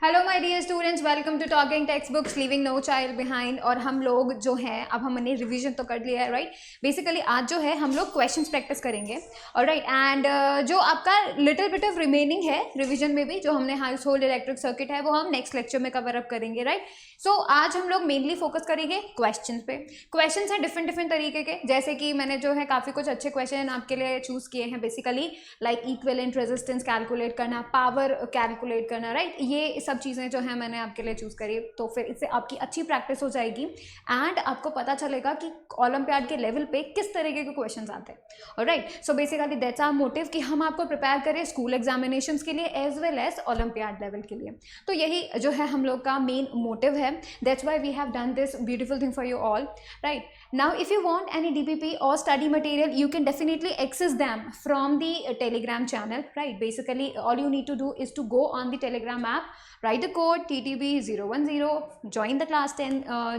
Hello my dear students, welcome to talking text books leaving no child behind. और हम लोग जो हैं अब हमने रिवीजन तो कर लिया है, राइट। बेसिकली आज जो है हम लोग क्वेश्चंस प्रैक्टिस करेंगे, और राइट। एंड जो आपका लिटिल बिट ऑफ रिमेनिंग है रिवीजन में भी, जो हमने हाउस होल्ड इलेक्ट्रिक सर्किट है वो हम नेक्स्ट लेक्चर में कवर अप करेंगे, राइट। सो आज हम लोग मेनली फोकस करेंगे क्वेश्चन पे। क्वेश्चन हैं डिफरेंट डिफरेंट तरीके के, जैसे कि मैंने जो है काफ़ी कुछ अच्छे क्वेश्चन आपके लिए चूज़ किए हैं। Basically like equivalent resistance calculate करना, पावर कैलकुलेट करना, राइट। ये सब चीज़ें जो है मैंने आपके लिए चूज़ करी, तो फिर इससे आपकी अच्छी प्रैक्टिस हो जाएगी एंड आपको पता चलेगा कि ओलंपियाड के लेवल पे किस तरीके के क्वेश्चन आते हैं, और right. So basically that's our motive कि हम आपको प्रिपेयर करें स्कूल एग्जामिनेशंस के लिए as well as olympiad level के लिए। तो यही जो है हम लोग का मेन मोटिव है। That's why we have done this beautiful thing for you all, right? Now if you want any DPP or study material, you can definitely access them from the Telegram channel, right? Basically all you need to do is to go on the Telegram app, write the code TTB010, join the class 10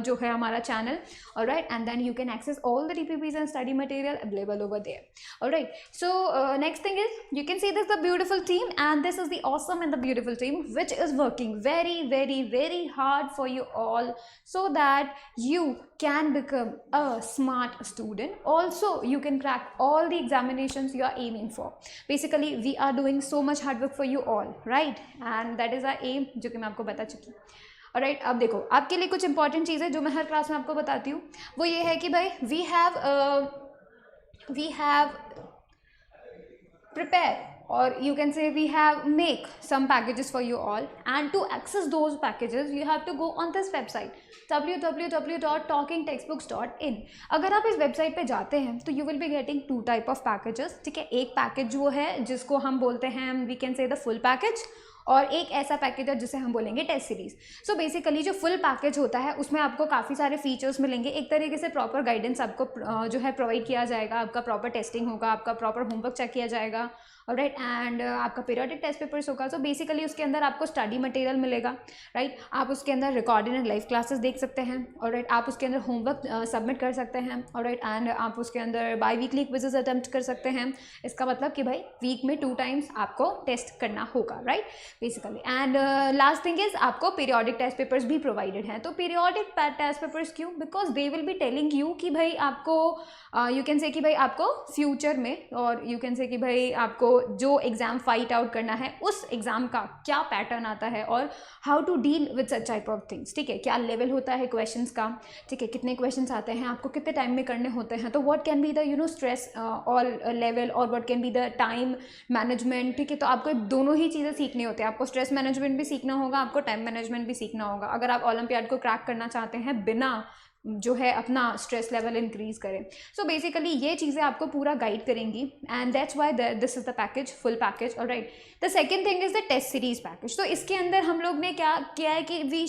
जो है हमारा channel, all right, and then you can access all the DPPs and study material available over there, all right. So next thing is, you can see this is the beautiful team, and this is the awesome and the beautiful team which is working very very very hard for you all, so that you can become a smart student. Also you can crack all the examinations you are aiming for. Basically we are doing so much hard work for you all, right, and that is our aim, जो कि मैं आपको बता चुकी हूँ। Alright, अब देखो आपके लिए कुछ इंपॉर्टेंट चीज़ है जो मैं हर क्लास में आपको बताती हूँ। वो ये है कि भाई we have prepare, or you can say we have make some packages for you all, and to access those packages you have to go on this website www.talkingtextbooks.in. अगर आप इस वेबसाइट पे जाते हैं तो you will be getting two type of packages, ठीक है। एक पैकेज वो है जिसको हम बोलते हैं we can say the full package, और एक ऐसा पैकेज है जिसे हम बोलेंगे टेस्ट सीरीज। सो बेसिकली जो फुल पैकेज होता है उसमें आपको काफ़ी सारे फीचर्स मिलेंगे, एक तरीके से प्रॉपर गाइडेंस आपको जो है प्रोवाइड किया जाएगा, आपका प्रॉपर टेस्टिंग होगा, आपका प्रॉपर होमवर्क चेक किया जाएगा, राइट, एंड आपका पीरियोडिक टेस्ट पेपर्स होगा। सो बेसिकली उसके अंदर आपको स्टडी मटेरियल मिलेगा, राइट। आप उसके अंदर रिकॉर्डेड एंड लाइव क्लासेस देख सकते हैं, और राइट आप उसके अंदर होमवर्क सबमिट कर सकते हैं, और राइट, एंड आप उसके अंदर बाई वीकली क्विजेस अटेम्प्ट कर सकते हैं। इसका मतलब कि भाई वीक में 2 टाइम्स आपको टेस्ट करना होगा, right, basically. And last thing is आपको पीरियोडिक टेस्ट पेपर्स भी प्रोवाइडेड हैं। तो पीरियोडिक टेस्ट पेपर्स क्यों? Because they will be telling you कि भाई आपको यू कैन से कि भाई आपको फ्यूचर में, और यू कैन से कि भाई आपको जो एग्ज़ाम फाइट आउट करना है उस एग्ज़ाम का क्या पैटर्न आता है, और how to deal with such type of things, ठीक है। क्या लेवल होता है क्वेश्चंस का, ठीक है, कितने क्वेश्चंस आते हैं, आपको कितने टाइम में करने होते हैं, तो what can be the stress all level, और what can be the time management, ठीक है। तो आपको दोनों ही चीज़ें सीखनी होती है, आपको स्ट्रेस मैनेजमेंट भी सीखना होगा, आपको टाइम मैनेजमेंट भी सीखना होगा, अगर आप ओलंपियाड को क्रैक करना चाहते हैं बिना जो है अपना स्ट्रेस लेवल इंक्रीज करें। सो बेसिकली ये चीज़ें आपको पूरा गाइड करेंगी, and that's why this is the package, full package, alright. The second thing is the test series package. तो इसके अंदर हम लोग ने क्या किया है कि वी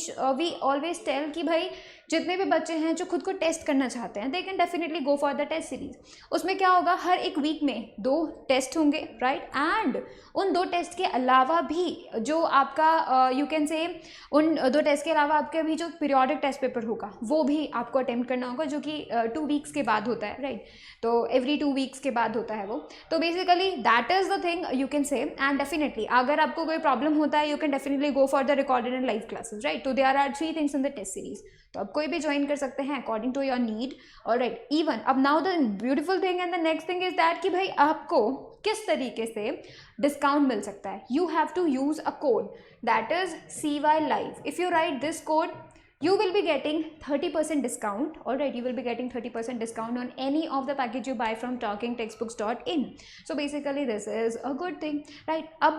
ऑलवेज टेल कि भाई जितने भी बच्चे हैं जो खुद को टेस्ट करना चाहते हैं, they can definitely go for the test series. उसमें क्या होगा, हर एक वीक में 2 टेस्ट होंगे, राइट, एंड उन 2 टेस्ट के अलावा भी जो आपका यू कैन से उन 2 टेस्ट के अलावा आपका भी जो पीरियोडिक टेस्ट पेपर होगा वो भी आपको अटेम्प्ट करना होगा, जो कि 2 वीक्स के बाद होता है, राइट। तो एवरी 2 वीक्स के बाद होता है वो। तो basically that is the thing you can say, and definitely अगर आपको कोई प्रॉब्लम होता है you can definitely go for the recorded and live classes, right. तो there are 3 things in the test series, तो आप कोई भी ज्वाइन कर सकते हैं according to your need, alright. Even अब now the beautiful thing and the next thing is that कि भाई आपको किस तरीके से डिस्काउंट मिल सकता है। You have to use a code that is CY Live. If you write this code, you will be getting 30% discount, alright, you will be getting 30% discount on any of the package you buy from talkingtextbooks.in. So basically this is a good thing, right. अब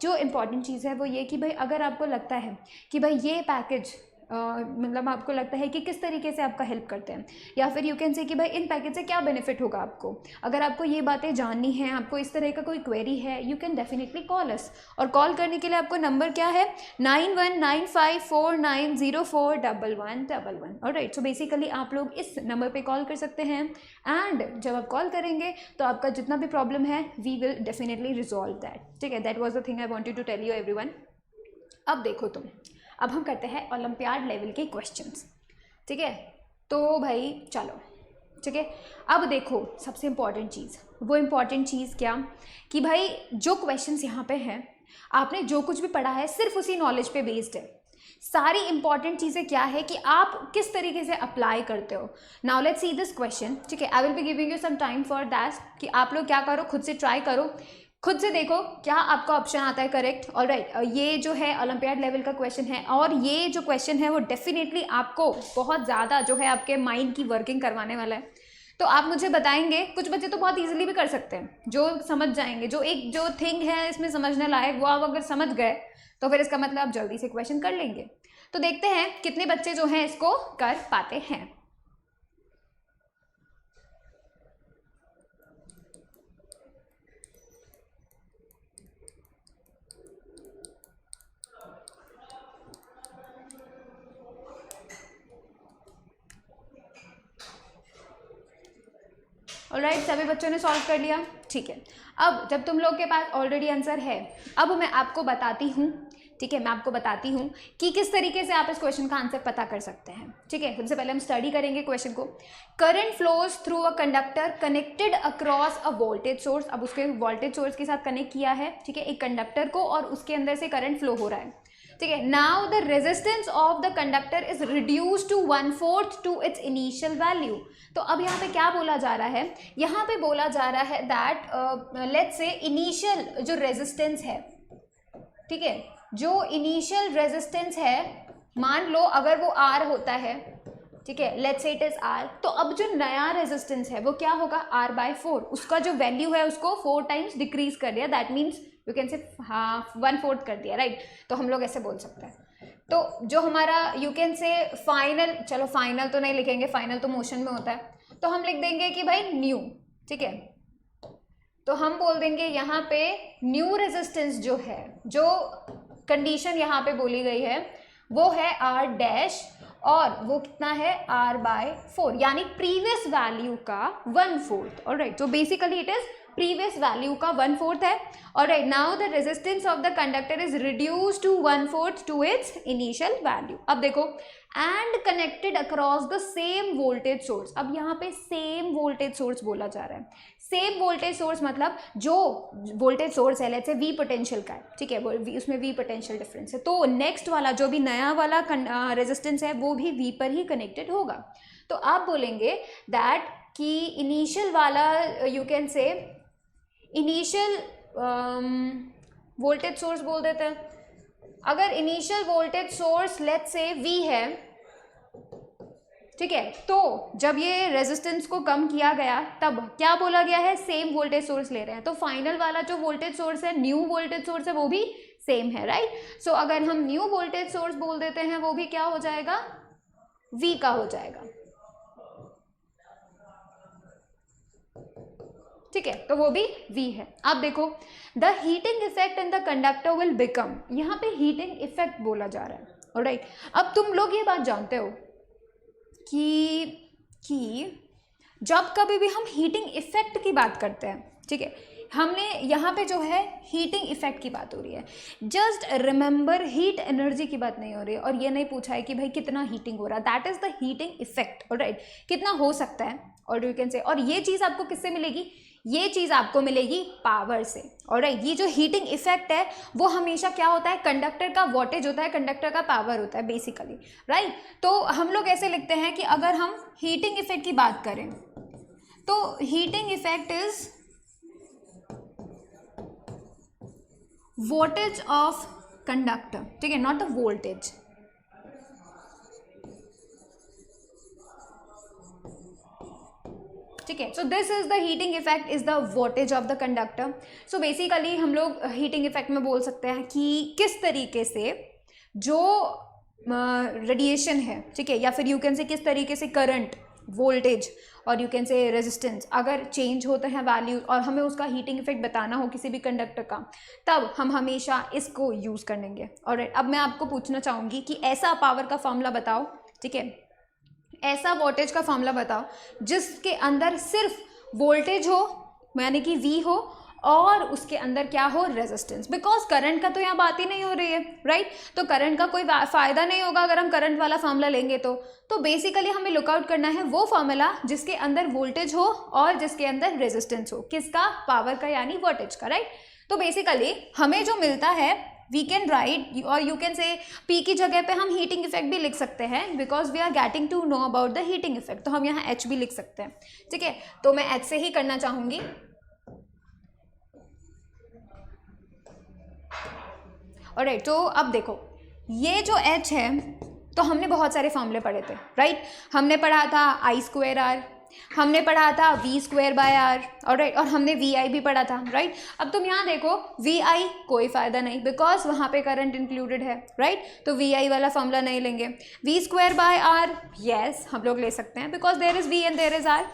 जो important चीज़ है वो ये कि भाई अगर आपको लगता है कि भाई ये पैकेज मतलब आपको लगता है कि किस तरीके से आपका हेल्प करते हैं, या फिर यू कैन से कि भाई इन पैकेज से क्या बेनिफिट होगा आपको, अगर आपको ये बातें जाननी है, आपको इस तरह का कोई क्वेरी है, यू कैन डेफिनेटली कॉल अस। और कॉल करने के लिए आपको नंबर क्या है, 919549041111, ऑलराइट। सो बेसिकली आप लोग इस नंबर पे कॉल कर सकते हैं, एंड जब आप कॉल करेंगे तो आपका जितना भी प्रॉब्लम है we will definitely resolve that, ठीक है। That was the thing I wanted to tell you everyone. अब देखो तुम, अब हम करते हैं ओलंपियाड लेवल के क्वेश्चंस, ठीक है। तो भाई चलो, ठीक है। अब देखो सबसे इम्पॉर्टेंट चीज़, वो इम्पॉर्टेंट चीज़ क्या कि भाई जो क्वेश्चंस यहाँ पे हैं आपने जो कुछ भी पढ़ा है सिर्फ उसी नॉलेज पे बेस्ड है। सारी इंपॉर्टेंट चीज़ें क्या है कि आप किस तरीके से अप्लाई करते हो। Now let's see this question, ठीक है। I will be giving you some time for that कि आप लोग क्या करो, खुद से ट्राई करो, खुद से देखो क्या आपका ऑप्शन आता है करेक्ट। ऑलराइट, ये जो है ओलंपियाड लेवल का क्वेश्चन है और ये जो क्वेश्चन है वो डेफिनेटली आपको बहुत ज़्यादा जो है आपके माइंड की वर्किंग करवाने वाला है। तो आप मुझे बताएंगे, कुछ बच्चे तो बहुत इजीली भी कर सकते हैं, जो समझ जाएंगे, जो थिंग है इसमें समझने लायक वो आप अगर समझ गए तो फिर इसका मतलब आप जल्दी से क्वेश्चन कर लेंगे। तो देखते हैं कितने बच्चे जो हैं इसको कर पाते हैं। ऑलराइट, सभी बच्चों ने सॉल्व कर लिया, ठीक है। अब जब तुम लोग के पास ऑलरेडी आंसर है, अब मैं आपको बताती हूँ, ठीक है, मैं आपको बताती हूँ कि किस तरीके से आप इस क्वेश्चन का आंसर पता कर सकते हैं, ठीक है। सबसे पहले हम स्टडी करेंगे क्वेश्चन को। Current flows through a conductor connected across a voltage source. अब उसके वोल्टेज सोर्स के साथ कनेक्ट किया है, ठीक है, एक कंडक्टर को, और उसके अंदर से करंट फ्लो हो रहा है, ठीक है। Now the resistance of the conductor is reduced to 1/4 to its initial value. तो अब यहाँ पे क्या बोला जा रहा है, यहाँ पे बोला जा रहा है दैट लेट्स से इनिशियल जो रेजिस्टेंस है, ठीक है, जो इनिशियल रेजिस्टेंस है, मान लो अगर वो R होता है, ठीक है, let's say it is R, तो अब जो नया रेजिस्टेंस है वो क्या होगा, R/4, उसका जो वैल्यू है उसको 4 टाइम्स डिक्रीज कर दिया, दैट मीन्स यू कैन से 1/4 कर दिया, राइट। तो हम लोग ऐसे बोल सकते हैं। तो जो हमारा यू कैन से फाइनल, चलो फाइनल तो नहीं लिखेंगे, फाइनल तो मोशन में होता है, तो हम लिख देंगे कि भाई न्यू, ठीक है। तो हम बोल देंगे यहाँ पे न्यू रेजिस्टेंस जो है, जो कंडीशन यहाँ पे बोली गई है वो है R' और वो कितना है R/4, यानी प्रीवियस वैल्यू का 1/4। ऑलराइट, तो basically it is previous value का 1/4 है। Alright, now the resistance of the conductor is reduced to 1/4 to its initial value. अब देखो, and connected across the same voltage source. अब यहाँ पे सेम वोल्टेज सोर्स बोला जा रहा है। सेम वोल्टेज सोर्स मतलब जो वोल्टेज सोर्स है लेट्स से V पोटेंशियल का है, ठीक है, उसमें V पोटेंशियल डिफरेंस है, तो नेक्स्ट वाला जो भी नया वाला रेजिस्टेंस है वो भी V पर ही कनेक्टेड होगा। तो आप बोलेंगे दैट कि इनिशियल वाला यू कैन से इनिशियल वोल्टेज सोर्स बोल देते हैं। अगर initial voltage source let's say V है, ठीक है, तो जब ये रेजिस्टेंस को कम किया गया तब क्या बोला गया है, सेम वोल्टेज सोर्स ले रहे हैं, तो फाइनल वाला जो वोल्टेज सोर्स है, न्यू वोल्टेज सोर्स है, वो भी सेम है, राइट। सो अगर हम न्यू वोल्टेज सोर्स बोल देते हैं वो भी क्या हो जाएगा, V का हो जाएगा, ठीक है, तो वो भी V है। अब देखो, the heating effect in the conductor will become, यहाँ पे हीटिंग इफेक्ट बोला जा रहा है, ऑलराइट। अब तुम लोग ये बात जानते हो कि जब कभी भी हम हीटिंग इफेक्ट की बात करते हैं, ठीक है, हमने यहाँ पे जो है हीटिंग इफेक्ट की बात हो रही है, जस्ट रिमेंबर हीट एनर्जी की बात नहीं हो रही है, और ये नहीं पूछा है कि भाई कितना हीटिंग हो रहा है, that is the heating effect, alright, कितना हो सकता है, और यू कैन से, और ये चीज़ आपको किससे मिलेगी, ये चीज़ आपको मिलेगी पावर से, ऑलराइट। ये जो हीटिंग इफेक्ट है वो हमेशा क्या होता है, कंडक्टर का वोल्टेज होता है, कंडक्टर का पावर होता है बेसिकली, राइट। तो हम लोग ऐसे लिखते हैं कि अगर हम हीटिंग इफेक्ट की बात करें तो heating effect is voltage of conductor, ठीक है, नॉट द वोल्टेज, ठीक है। सो this is the heating effect is the voltage of the conductor. So basically हम लोग हीटिंग इफेक्ट में बोल सकते हैं कि किस तरीके से जो रेडिएशन है, ठीक है, या फिर यू कैन से किस तरीके से करंट, वोल्टेज और यू कैन से रेजिस्टेंस अगर चेंज होते हैं वैल्यू और हमें उसका हीटिंग इफेक्ट बताना हो किसी भी कंडक्टर का, तब हम हमेशा इसको यूज़ कर लेंगे। और अब मैं आपको पूछना चाहूँगी कि ऐसा पावर का फॉर्मूला बताओ, ठीक है, ऐसा वोल्टेज का फॉर्मूला बताओ जिसके अंदर सिर्फ वोल्टेज हो, यानी कि V हो, और उसके अंदर क्या हो, रेजिस्टेंस। बिकॉज करंट का तो यहाँ बात ही नहीं हो रही है, राइट। तो करंट का कोई फ़ायदा नहीं होगा अगर हम करंट वाला फॉर्मूला लेंगे। तो बेसिकली हमें लुकआउट करना है वो फॉर्मूला जिसके अंदर वोल्टेज हो और जिसके अंदर रेजिस्टेंस हो, किसका, पावर का यानी वोल्टेज का, राइट। तो बेसिकली हमें जो मिलता है वी कैन राइट, और यू कैन से P की जगह पे हम हीटिंग इफेक्ट भी लिख सकते हैं, because we are getting to know about the heating effect, तो हम यहाँ H भी लिख सकते हैं, ठीक है। तो मैं H से ही करना चाहूंगी। ऑलराइट, तो अब देखो ये जो H है, तो हमने बहुत सारे फॉर्मूले पढ़े थे, राइट। हमने पढ़ा था I²R, हमने पढ़ा था V²/R, ऑलराइट, और हमने VI भी पढ़ा था, राइट। अब तुम यहाँ देखो VI कोई फायदा नहीं, बिकॉज वहाँ पे करंट इंक्लूडेड है, राइट, तो VI वाला फॉर्मूला नहीं लेंगे। V²/R यस हम लोग ले सकते हैं, because there is V and there is R।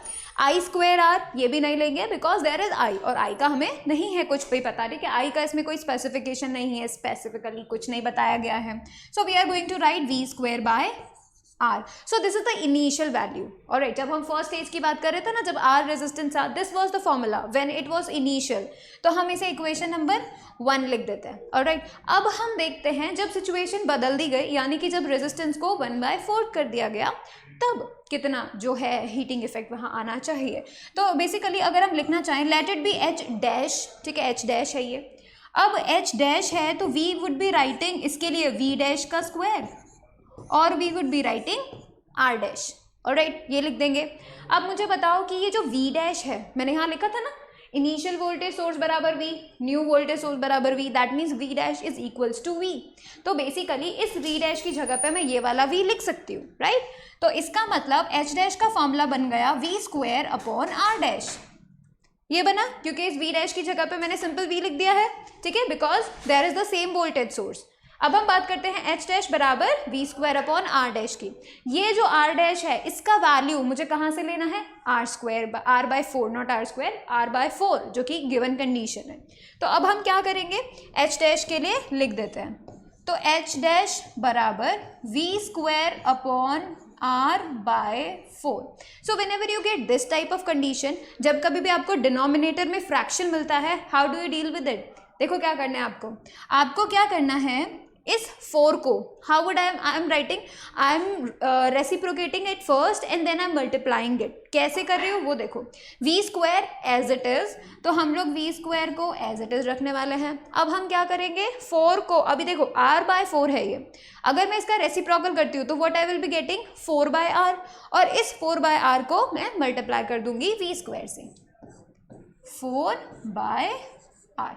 I²R ये भी नहीं लेंगे, बिकॉज देयर इज I, और I का हमें नहीं है कुछ भी पता, ठीक है। I का इसमें कोई स्पेसिफिकेशन नहीं है, स्पेसिफिकली कुछ नहीं बताया गया है। So we are going to write V²/R। So this is the initial value, alright. जब हम फर्स्ट स्टेज की बात कर रहे थे ना, जब R रेजिस्टेंस था, this was the formula when it was initial, तो हम इसे इक्वेशन नंबर 1 लिख देते हैं, ऑलराइट। अब हम देखते हैं जब सिचुएशन बदल दी गई, यानी कि जब रेजिस्टेंस को 1/4 कर दिया गया, तब कितना जो है हीटिंग इफेक्ट वहाँ आना चाहिए। तो बेसिकली अगर हम लिखना चाहें, लेट इट बी H', ठीक है, H' है ये। अब H' है तो वी वुड बी राइटिंग इसके लिए V' का स्क्वायर, और we would be writing R', alright, ये लिख देंगे। अब मुझे बताओ कि ये जो V' है, मैंने यहाँ लिखा था ना, इनिशियल वोल्टेज सोर्स बराबर V, न्यू वोल्टेज सोर्स बराबर V, that means V' is equals to V। तो बेसिकली इस V' की जगह पे मैं ये वाला V लिख सकती हूँ, राइट। तो इसका मतलब H' का फॉर्मूला बन गया V²/R', ये बना, क्योंकि इस V' की जगह पे मैंने सिंपल V लिख दिया है, ठीक है, because there is the same voltage source. अब हम बात करते हैं H' बराबर V²/R' की। ये जो R' है, इसका वैल्यू मुझे कहाँ से लेना है, R/4, नॉट R², R/4, जो कि गिवन कंडीशन है। तो अब हम क्या करेंगे, H' के लिए लिख देते हैं, तो H' बराबर V²/R/4। So whenever you get this type of condition, जब कभी भी आपको डिनोमिनेटर में फ्रैक्शन मिलता है, how do you deal with it. देखो क्या करना है आपको क्या करना है, इस 4 को how would I am writing, I am reciprocating it first and then I am multiplying it. कैसे कर रही हूँ वो देखो, V² एज इट इज, तो हम लोग V² को एज इट इज रखने वाले हैं। अब हम क्या करेंगे, 4 को, अभी देखो R/4 है ये, अगर मैं इसका रेसिप्रोकल करती हूँ तो what I will be getting 4/R, और इस 4/R को मैं मल्टीप्लाई कर दूंगी V² से, 4/R,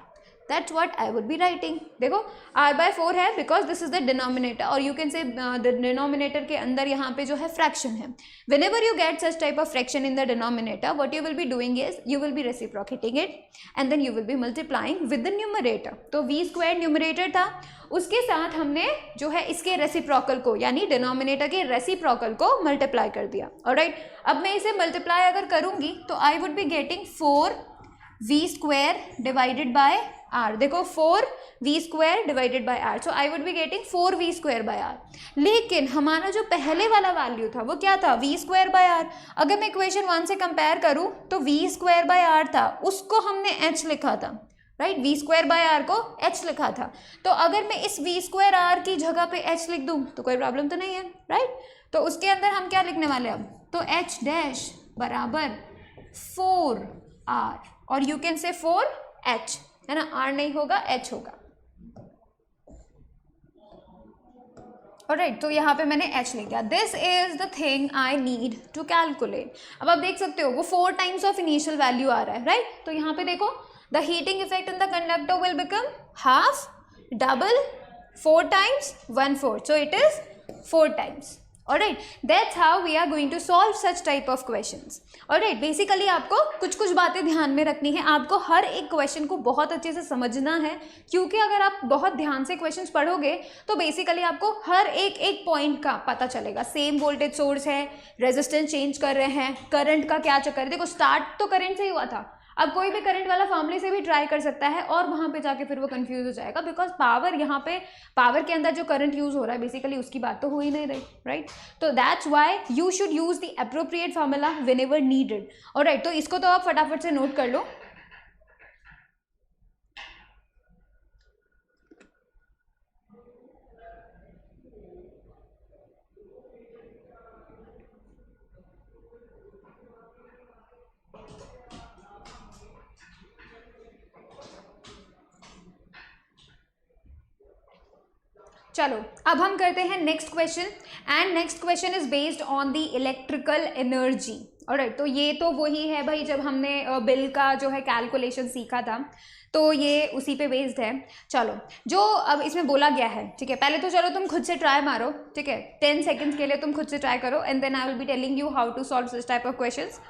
that's what I would be writing। देखो R/4 है, because this is the denominator, और you can say the denominator के अंदर यहाँ पे जो है fraction है। Whenever you get such type of fraction in the denominator, what you will be doing is you will be reciprocating it and then you will be multiplying with the numerator। तो V² numerator था, उसके साथ हमने जो है इसके reciprocal को, यानी डिनोमिनेटर के रेसिप्रोकल को मल्टीप्लाई कर दिया, ऑलराइट। अब मैं इसे मल्टीप्लाई अगर करूंगी तो I would be getting 4V² divided by R। देखो 4V² divided by R, so I would be getting 4V²/R। लेकिन हमारा जो पहले वाला वैल्यू था वो क्या था, V²/R। अगर मैं इक्वेशन 1 से कंपेयर करूं तो V²/R था, उसको हमने H लिखा था, राइट, V²/R को H लिखा था। तो अगर मैं इस V²R की जगह पे H लिख दूं तो कोई प्रॉब्लम तो नहीं है, राइट। तो उसके अंदर हम क्या लिखने वाले अब, तो H' बराबर 4R, और यू कैन से 4H, है ना, R नहीं होगा H होगा, ऑलराइट। तो यहाँ पे मैंने H लिख दिया। This is the thing I need to calculate. अब आप देख सकते हो वो 4 टाइम्स ऑफ इनिशियल वैल्यू आ रहा है, राइट। तो यहाँ पे देखो the heating effect in the conductor will become half, double, 4 times 1/4, so it is 4 times, alright। That's how we are going to solve such type of questions, alright। Basically आपको कुछ कुछ बातें ध्यान में रखनी है, आपको हर एक क्वेश्चन को बहुत अच्छे से समझना है, क्योंकि अगर आप बहुत ध्यान से क्वेश्चंस पढ़ोगे तो बेसिकली आपको हर एक पॉइंट का पता चलेगा। सेम वोल्टेज सोर्स है, रेजिस्टेंस चेंज कर रहे हैं, करंट का क्या चक्कर है। देखो स्टार्ट तो करंट से ही हुआ था, अब कोई भी करंट वाला फॉर्मूले से भी ट्राई कर सकता है और वहाँ पे जाके फिर वो कंफ्यूज हो जाएगा, बिकॉज पावर यहाँ पे पावर के अंदर जो करंट यूज हो रहा है बेसिकली उसकी बात तो हो ही नहीं रही, राइट। तो that's why you should use the appropriate formula whenever needed, alright. तो इसको तो आप फटाफट से नोट कर लो। चलो अब हम करते हैं next question, and next question is based on the electrical energy. Alright, तो ये तो वही है भाई, जब हमने बिल का जो है कैलकुलेशन सीखा था, तो ये उसी पे बेस्ड है। चलो, जो अब इसमें बोला गया है, ठीक है, पहले तो चलो तुम खुद से ट्राई मारो, ठीक है, 10 सेकेंड्स के लिए तुम खुद से ट्राई करो, and then I will be telling you how to solve this type of questions.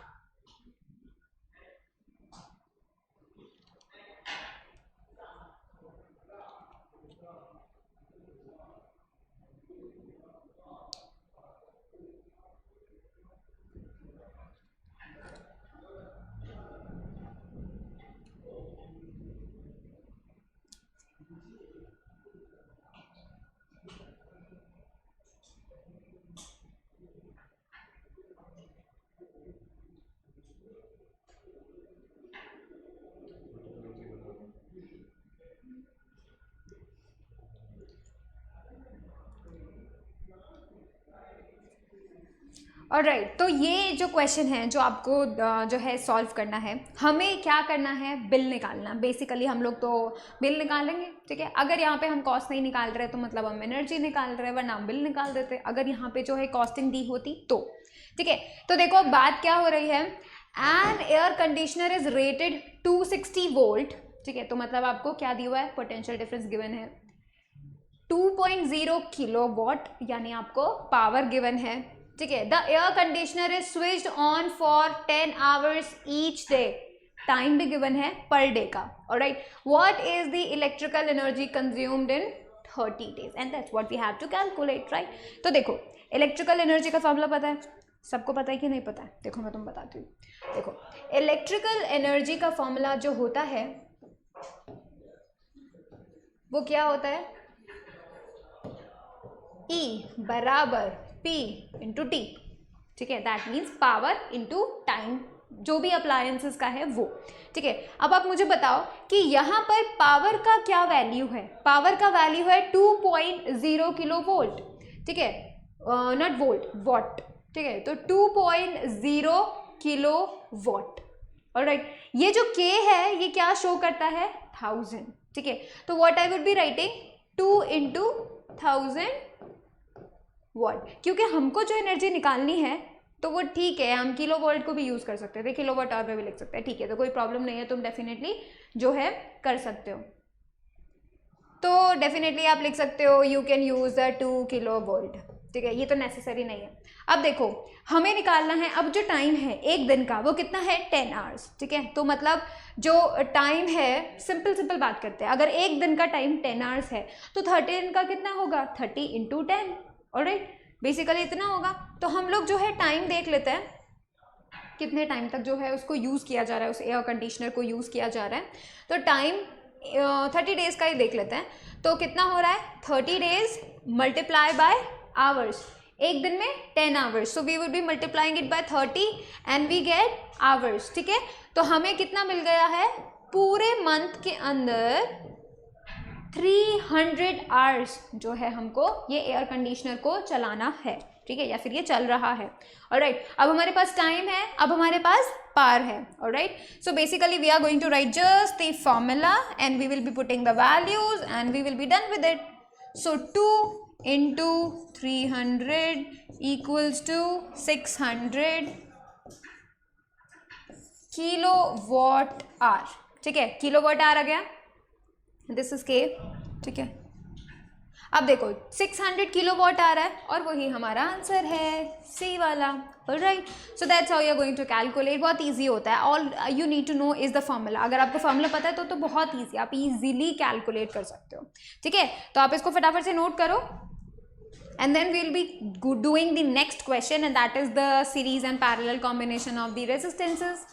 Alright, तो ये जो क्वेश्चन है जो आपको जो है सॉल्व करना है, हमें क्या करना है, बिल निकालना। बेसिकली हम लोग तो बिल निकालेंगे, ठीक है। अगर यहाँ पे हम कॉस्ट नहीं निकाल रहे तो मतलब हम एनर्जी निकाल रहे हैं, वरना हम बिल निकाल देते अगर यहाँ पे जो है कॉस्टिंग दी होती तो, ठीक है। तो देखो बात क्या हो रही है, an air conditioner is rated 260 volt, ठीक है। तो मतलब आपको क्या दिया हुआ है, पोटेंशियल डिफरेंस गिवन है 2.0 किलोवाट, यानी आपको पावर गिवन है, ठीक है। The air conditioner is switched on for 10 hours each day, time भी गिवन है पर डे का। Alright, what is the electrical energy consumed in 30 days, and that's what we have to calculate, right. तो देखो electrical energy का formula पता है, सबको पता है कि नहीं पता है? देखो मैं तुम बताती हूँ। देखो इलेक्ट्रिकल एनर्जी का फॉर्मूला जो होता है वो क्या होता है, E बराबर P इंटू टी, ठीक है। That means power into time, जो भी अप्लायंसेस का है वो, ठीक है। अब आप मुझे बताओ कि यहाँ पर पावर का क्या वैल्यू है। पावर का वैल्यू है 2.0 किलो वोल्ट, ठीक है, नॉट वोल्ट, वॉट, ठीक है। तो 2.0 किलो वॉट। ऑलराइट, ये जो K है ये क्या शो करता है, 1000, ठीक है। तो what I would be writing 2 into 1000 what, क्योंकि हमको जो एनर्जी निकालनी है तो वो ठीक है, हम किलो वोल्ट को भी यूज़ कर सकते थे, किलो वॉट आवर में भी लिख सकते हैं, ठीक है। तो कोई प्रॉब्लम नहीं है, तुम डेफिनेटली जो है कर सकते हो। तो डेफिनेटली आप लिख सकते हो you can use the 2 kilo volt, ठीक है। ये तो नेसेसरी नहीं है। अब देखो हमें निकालना है, अब जो टाइम है एक दिन का वो कितना है, 10 आवर्स, ठीक है। तो मतलब जो टाइम है, सिंपल बात करते हैं, अगर एक दिन का टाइम 10 आवर्स है तो 30 दिन का कितना होगा, 30 इंटू 10, ऑलराइट, बेसिकली इतना होगा। तो हम लोग जो है टाइम देख लेते हैं कितने टाइम तक जो है उसको यूज़ किया जा रहा है, उस एयर कंडीशनर को यूज़ किया जा रहा है। तो टाइम 30 डेज़ का ही देख लेते हैं, तो कितना हो रहा है, 30 डेज मल्टीप्लाई बाय आवर्स, एक दिन में 10 hours, so we will be multiplying it by 30 and we get hours, ठीक है। तो हमें कितना मिल गया है, पूरे मंथ के अंदर 300 आवर्स जो है हमको ये एयर कंडीशनर को चलाना है, ठीक है, या फिर ये चल रहा है। ऑलराइट, अब हमारे पास टाइम है, अब हमारे पास पावर है। Alright, so basically we are going to write just the formula and we will be putting the values and we will be done with it. So 2 into 300 equals to 600 kilowatt hour, ठीक है। Kilowatt hour आ गया, this is के, ठीक है। अब देखो 600 kilowatt आ रहा है और वही हमारा आंसर है, सी वाला। Alright, so that's how you are going to calculate. बहुत इजी होता है, all you need to know is the formula. अगर आपको फॉर्मूला पता है तो बहुत ईजी, आप इजीली कैलकुलेट कर सकते हो, ठीक है। तो आप इसको फटाफट से नोट करो and then we will be doing the next question, and that is the series and parallel combination of the resistances.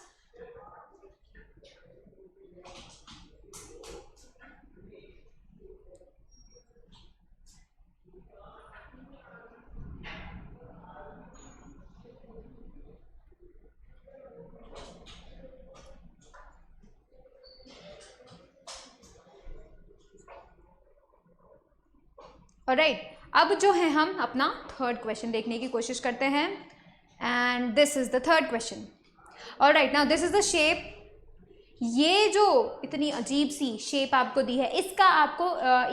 Alright, अब जो है हम अपना थर्ड क्वेश्चन देखने की कोशिश करते हैं, and this is the third question. Alright, now this is the shape. ये जो इतनी अजीब सी शेप आपको दी है, इसका आपको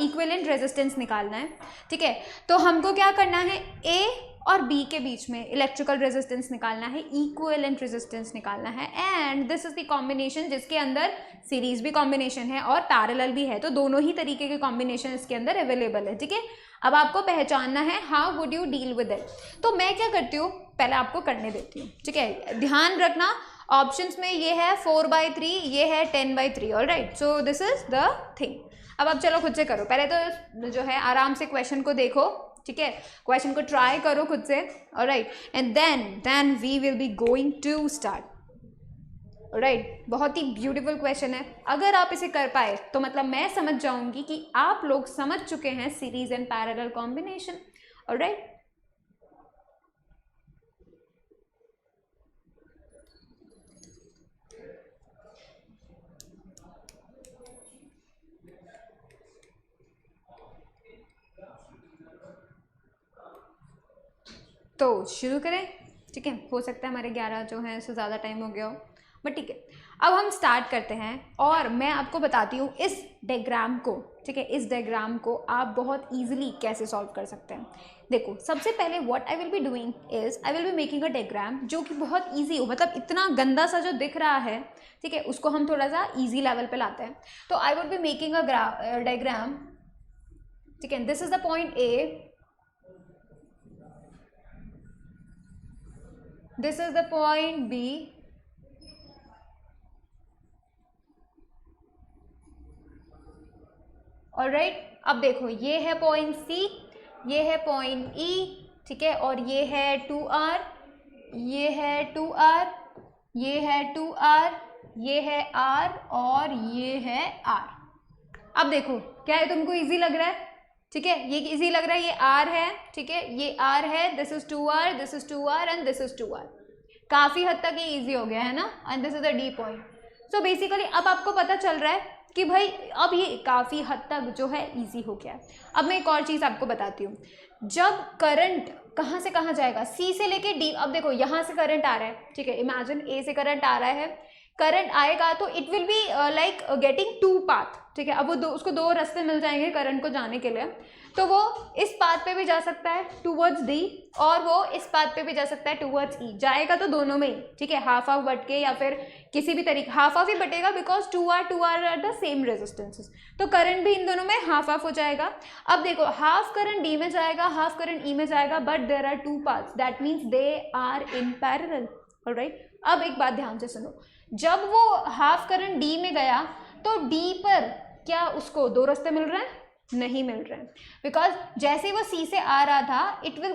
इक्विवेलेंट रेजिस्टेंस निकालना है, ठीक है। तो हमको क्या करना है, ए और बी के बीच में इलेक्ट्रिकल रेजिस्टेंस निकालना है, इक्विवेलेंट रेजिस्टेंस निकालना है, and this is the combination जिसके अंदर सीरीज भी कॉम्बिनेशन है और पैरेलल भी है, तो दोनों ही तरीके के कॉम्बिनेशन इसके अंदर अवेलेबल है, ठीक है। अब आपको पहचानना है how would you deal with it. तो मैं क्या करती हूँ, पहले आपको करने देती हूँ, ठीक है। ध्यान रखना ऑप्शंस में ये है 4/3, ये है 10/3, alright. So this is the thing. अब आप चलो खुद से करो, पहले तो जो है आराम से क्वेश्चन को देखो, ठीक है, क्वेश्चन को ट्राई करो खुद से, alright, and then we will be going to start, alright. बहुत ही ब्यूटीफुल क्वेश्चन है, अगर आप इसे कर पाए तो मतलब मैं समझ जाऊंगी कि आप लोग समझ चुके हैं series and parallel combination, alright. तो शुरू करें, ठीक है। हो सकता है हमारे 11 जो हैं उससे ज़्यादा टाइम हो गया हो, बट ठीक है। अब हम स्टार्ट करते हैं और मैं आपको बताती हूँ इस डायग्राम को, ठीक है, इस डायग्राम को आप बहुत इजीली कैसे सॉल्व कर सकते हैं। देखो, सबसे पहले what I will be doing is I will be making a diagram जो कि बहुत ईजी हो, मतलब इतना गंदा सा जो दिख रहा है, ठीक है, उसको हम थोड़ा सा ईजी लेवल पे लाते हैं। तो आई will be making a diagram, ठीक है। This is the point A, this is the point B, alright। अब देखो ये है पॉइंट C, ये है पॉइंट E, ठीक है, और ये है 2R, ये है 2R, ये है 2R, ये है R और ये है R। अब देखो क्या है, तुमको इजी लग रहा है, ठीक है, ये इजी लग रहा है, ये R है, ठीक है, ये R है, this is 2R, this is 2R and this is 2R। काफी हद तक ये इजी हो गया है ना, and this is the D point. So basically अब आपको पता चल रहा है कि भाई अब ये काफी हद तक जो है इजी हो गया है। अब मैं एक और चीज आपको बताती हूँ, जब करंट कहाँ से कहाँ जाएगा, C से लेके D। अब देखो यहाँ से करंट आ रहा है, ठीक है, इमेजिन A से करंट आ रहा है, करंट आएगा तो it will be like getting two path, ठीक है। अब वो उसको दो रास्ते मिल जाएंगे करंट को जाने के लिए, तो वो इस पाथ पे भी जा सकता है टूवर्ड्स डी, और वो इस पाथ पे भी जा सकता है टूवर्ड्स ई। जाएगा तो दोनों में ही, ठीक है, हाफ हाफ बट के या फिर किसी भी तरीके, हाफ हाफ ही बटेगा because 2R are the same resistances, तो करंट भी इन दोनों में हाफ हाफ हो जाएगा। अब देखो हाफ करंट डी में जाएगा, हाफ करंट ई में जाएगा, but there are two paths, that means they are in parallel, alright. अब एक बात ध्यान से सुनो, जब वो हाफ करंट डी में गया तो डी पर क्या उसको दो रास्ते मिल रहे हैं, नहीं मिल रहे हैं, बिकॉज जैसे वो सी से आ रहा था it will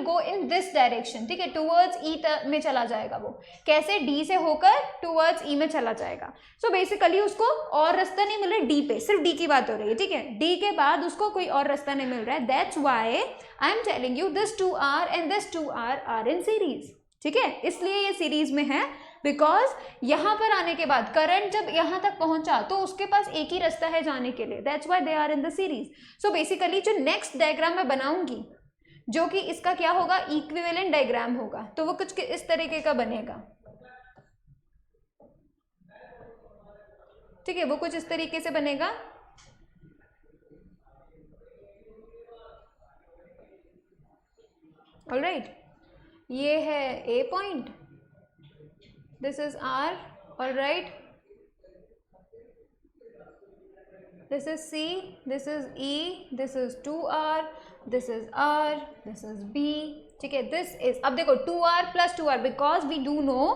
go in this direction, ठीक है, टूवर्ड्स ई में चला जाएगा। वो कैसे, डी से होकर टूवर्ड्स ई में चला जाएगा। सो बेसिकली उसको और रास्ता नहीं मिल रहा है डी पे, सिर्फ डी की बात हो रही है, ठीक है, डी के बाद उसको कोई और रास्ता नहीं मिल रहा है। That's why I am telling you this 2R and this 2R are in series, ठीक है, इसलिए ये सीरीज में है, बिकॉज यहाँ पर आने के बाद करंट जब यहाँ तक पहुंचा तो उसके पास एक ही रास्ता है जाने के लिए, that's why they are in the series. So basically जो नेक्स्ट डायग्राम मैं बनाऊंगी जो कि इसका क्या होगा, इक्विवेलेंट डायग्राम होगा, तो वो कुछ इस तरीके का बनेगा, ठीक है, वो कुछ इस तरीके से बनेगा। ऑलराइट, ये है ए point, this is R, all right, this is C, this is E, this is 2R, this is R, this is B, ठीक है, this is, अब देखो 2R plus 2R, because we do know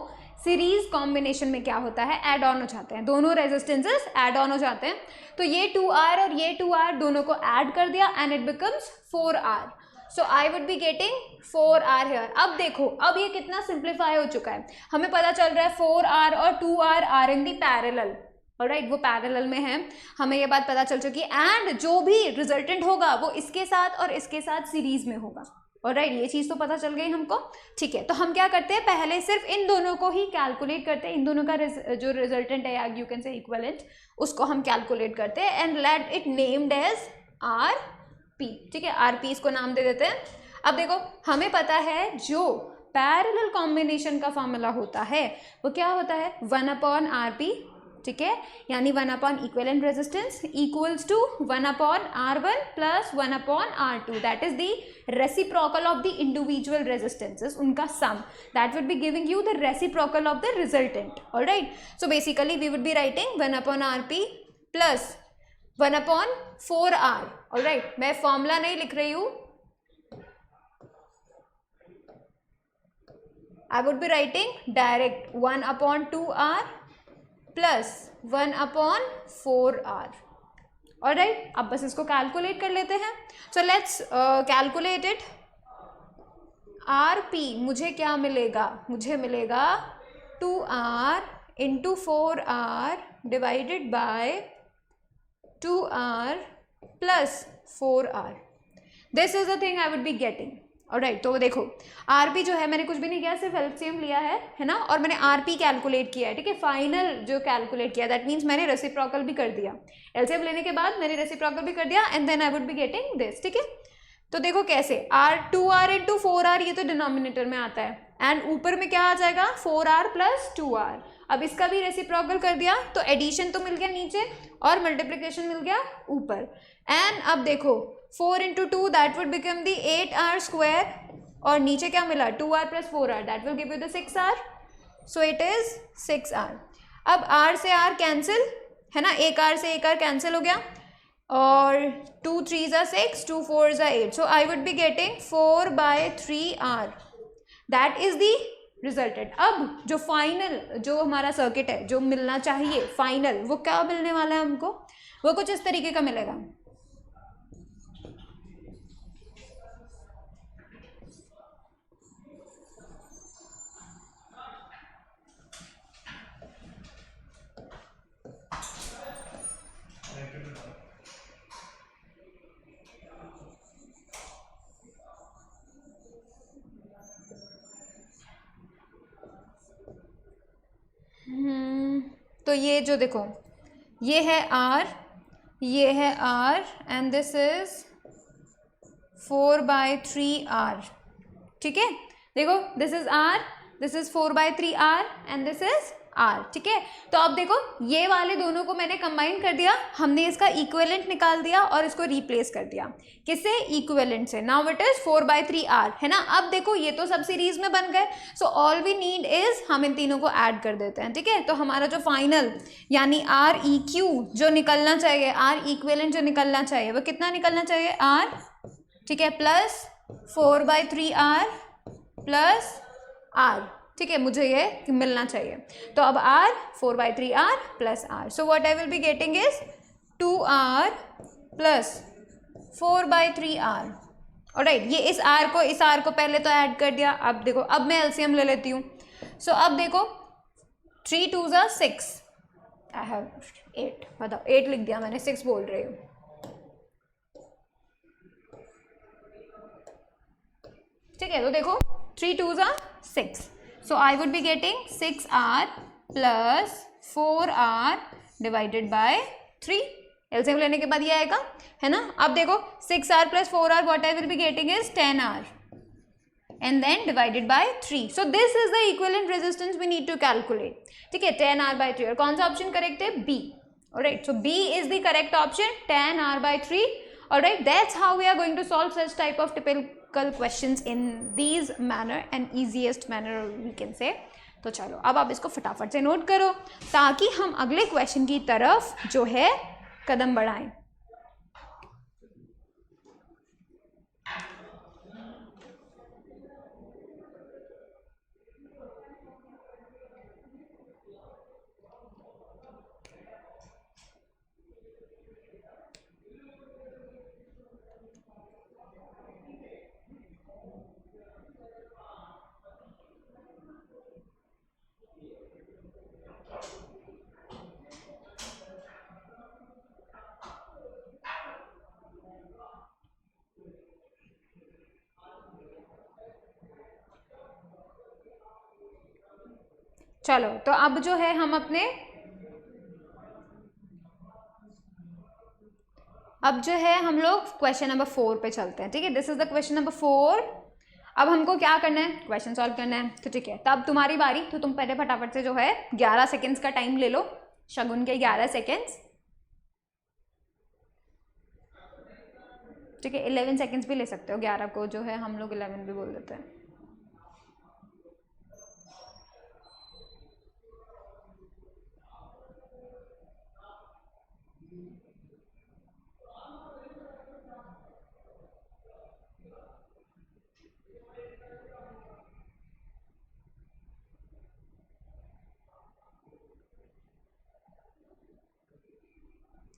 series combination में क्या होता है, add on हो जाते हैं, दोनों रेजिस्टेंसेस एड ऑन हो जाते हैं, तो ये 2R और ये 2R दोनों को ऐड कर दिया and it becomes 4R। So I would be getting 4R here. अब देखो अब ये कितना सिंप्लीफाई हो चुका है, हमें पता चल रहा है 4R और 2R are in the parallel, alright, वो पैरेलल में है, हमें ये बात पता चल चुकी है, एंड जो भी रिजल्टेंट होगा वो इसके साथ और इसके साथ सीरीज में होगा, ऑलराइट, ये चीज़ तो पता चल गई हमको, ठीक है। तो हम क्या करते हैं, पहले सिर्फ इन दोनों को ही कैलकुलेट करते हैं, इन दोनों का जो रिजल्टेंट है, यू कैन से इक्विवेलेंट, उसको हम कैलकुलेट करते हैं and let it named as RP, ठीक है, RP इसको नाम दे देते हैं। अब देखो हमें पता है जो पैरेलल कॉम्बिनेशन का फॉर्मूला होता है वो क्या होता है, 1/RP ठीक है, यानी 1 upon equivalent resistance equals to 1 upon R1 plus 1 upon R2, that is the reciprocal of the individual resistances, उनका sum, that would be giving you the reciprocal of the resultant. Alright, so basically we would be writing 1 upon RP plus 1 upon 4R. Alright, मैं formula नहीं लिख रही हूँ, I would be writing direct 1 upon 2R plus 1 upon 4R. Alright, अब बस इसको calculate कर लेते हैं. So let's calculate it. RP मुझे क्या मिलेगा, मुझे मिलेगा 2R into 4R divided by 2R plus 4R. This is the thing I would be getting. Alright, तो देखो आरपी जो है मैंने कुछ भी नहीं किया, सिर्फ एलसीएम लिया है ना, और मैंने आरपी कैलकुलेट किया है. ठीक है, फाइनल जो कैलकुलेट किया दैट मीन्स मैंने रेसिप्रोकल भी कर दिया, एलसीएम लेने के बाद मैंने रेसिप्रोकल भी कर दिया and then I would be getting this. ठीक है, तो देखो कैसे R2R इंटू 4R, ये तो डिनोमिनेटर में आता है, एंड ऊपर में क्या आ जाएगा 4R प्लस 2R. अब इसका भी रेसिप्रोकल कर दिया तो एडिशन तो मिल गया नीचे और मल्टीप्लिकेशन मिल गया ऊपर. एंड अब देखो 4 into 2 that would become the 8R square, और नीचे क्या मिला 2R plus 4R that will give you the 6R. So it is 6R. अब R से R कैंसिल है ना, एक R से एक R कैंसिल हो गया, और 2 3s are 6, 2 4s are 8. So I would be getting 4/3R. That is the resultant. अब जो फाइनल जो हमारा सर्किट है जो मिलना चाहिए फाइनल, वो क्या मिलने वाला है हमको, वो कुछ इस तरीके का मिलेगा. तो ये जो देखो ये है R, ये है R and this is 4/3R. ठीक है, देखो this is R, this is 4/3R and this is R. ठीक है, तो अब देखो ये वाले दोनों को मैंने कंबाइन कर दिया, हमने इसका इक्विवेलेंट निकाल दिया और इसको रिप्लेस कर दिया. किससे, इक्विवेलेंट से. नाउ इट इज 4/3R है ना. अब देखो ये तो सब सीरीज में बन गए, so all we need is हम इन तीनों को ऐड कर देते हैं. ठीक है, तो हमारा जो फाइनल यानी REQ जो निकलना चाहिए, R इक्विवेलेंट जो निकलना चाहिए वो कितना निकलना चाहिए R. ठीक है, प्लस 4/3R प्लस R. ठीक है, मुझे ये मिलना चाहिए. तो अब R 4/3R plus R. So what I will be getting is 2R plus 4/3R. Alright, ये इस R को पहले तो ऐड कर दिया. अब देखो अब मैं एलसीएम ले लेती हूँ. सो अब देखो 3 2s are 6, आई हैव 8, बताओ 8 लिख दिया मैंने, 6 बोल रही हूँ. ठीक है, तो देखो 3 2s are 6. So I would be getting 6R plus 4R divided by 3. LCM लेने के बाद ये आएगा है ना. अब देखो 6R plus 4R what I will be getting is 10R and then divided by 3. So this is the equivalent resistance we need to calculate. ठीक है, 10R/3. और कौन सा ऑप्शन करेक्ट है, B. Alright, so B is the correct option, 10R/3. Alright, that's how we are going to solve such type of typical questions in these manner and easiest manner we can say. तो चलो अब आप इसको फटाफट से note करो ताकि हम अगले क्वेश्चन की तरफ जो है कदम बढ़ाएं. चलो तो अब जो है हम अपने अब जो है हम लोग क्वेश्चन नंबर 4 पे चलते हैं. ठीक है, this is the question number 4. अब हमको क्या करना है, क्वेश्चन सॉल्व करना है. तो ठीक है, तब तुम्हारी बारी, तो तुम पहले फटाफट से जो है 11 सेकेंड्स का टाइम ले लो शगुन के 11 सेकेंड्स, ठीक है 11 सेकेंड्स भी ले सकते हो, 11 को जो है हम लोग 11 भी बोल देते हैं।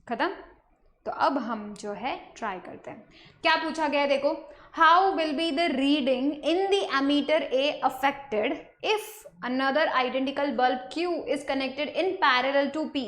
खत्म। तो अब हम जो है ट्राई करते हैं, क्या पूछा गया है देखो, how will be the reading in the ammeter A affected if another identical bulb Q is connected in parallel to P,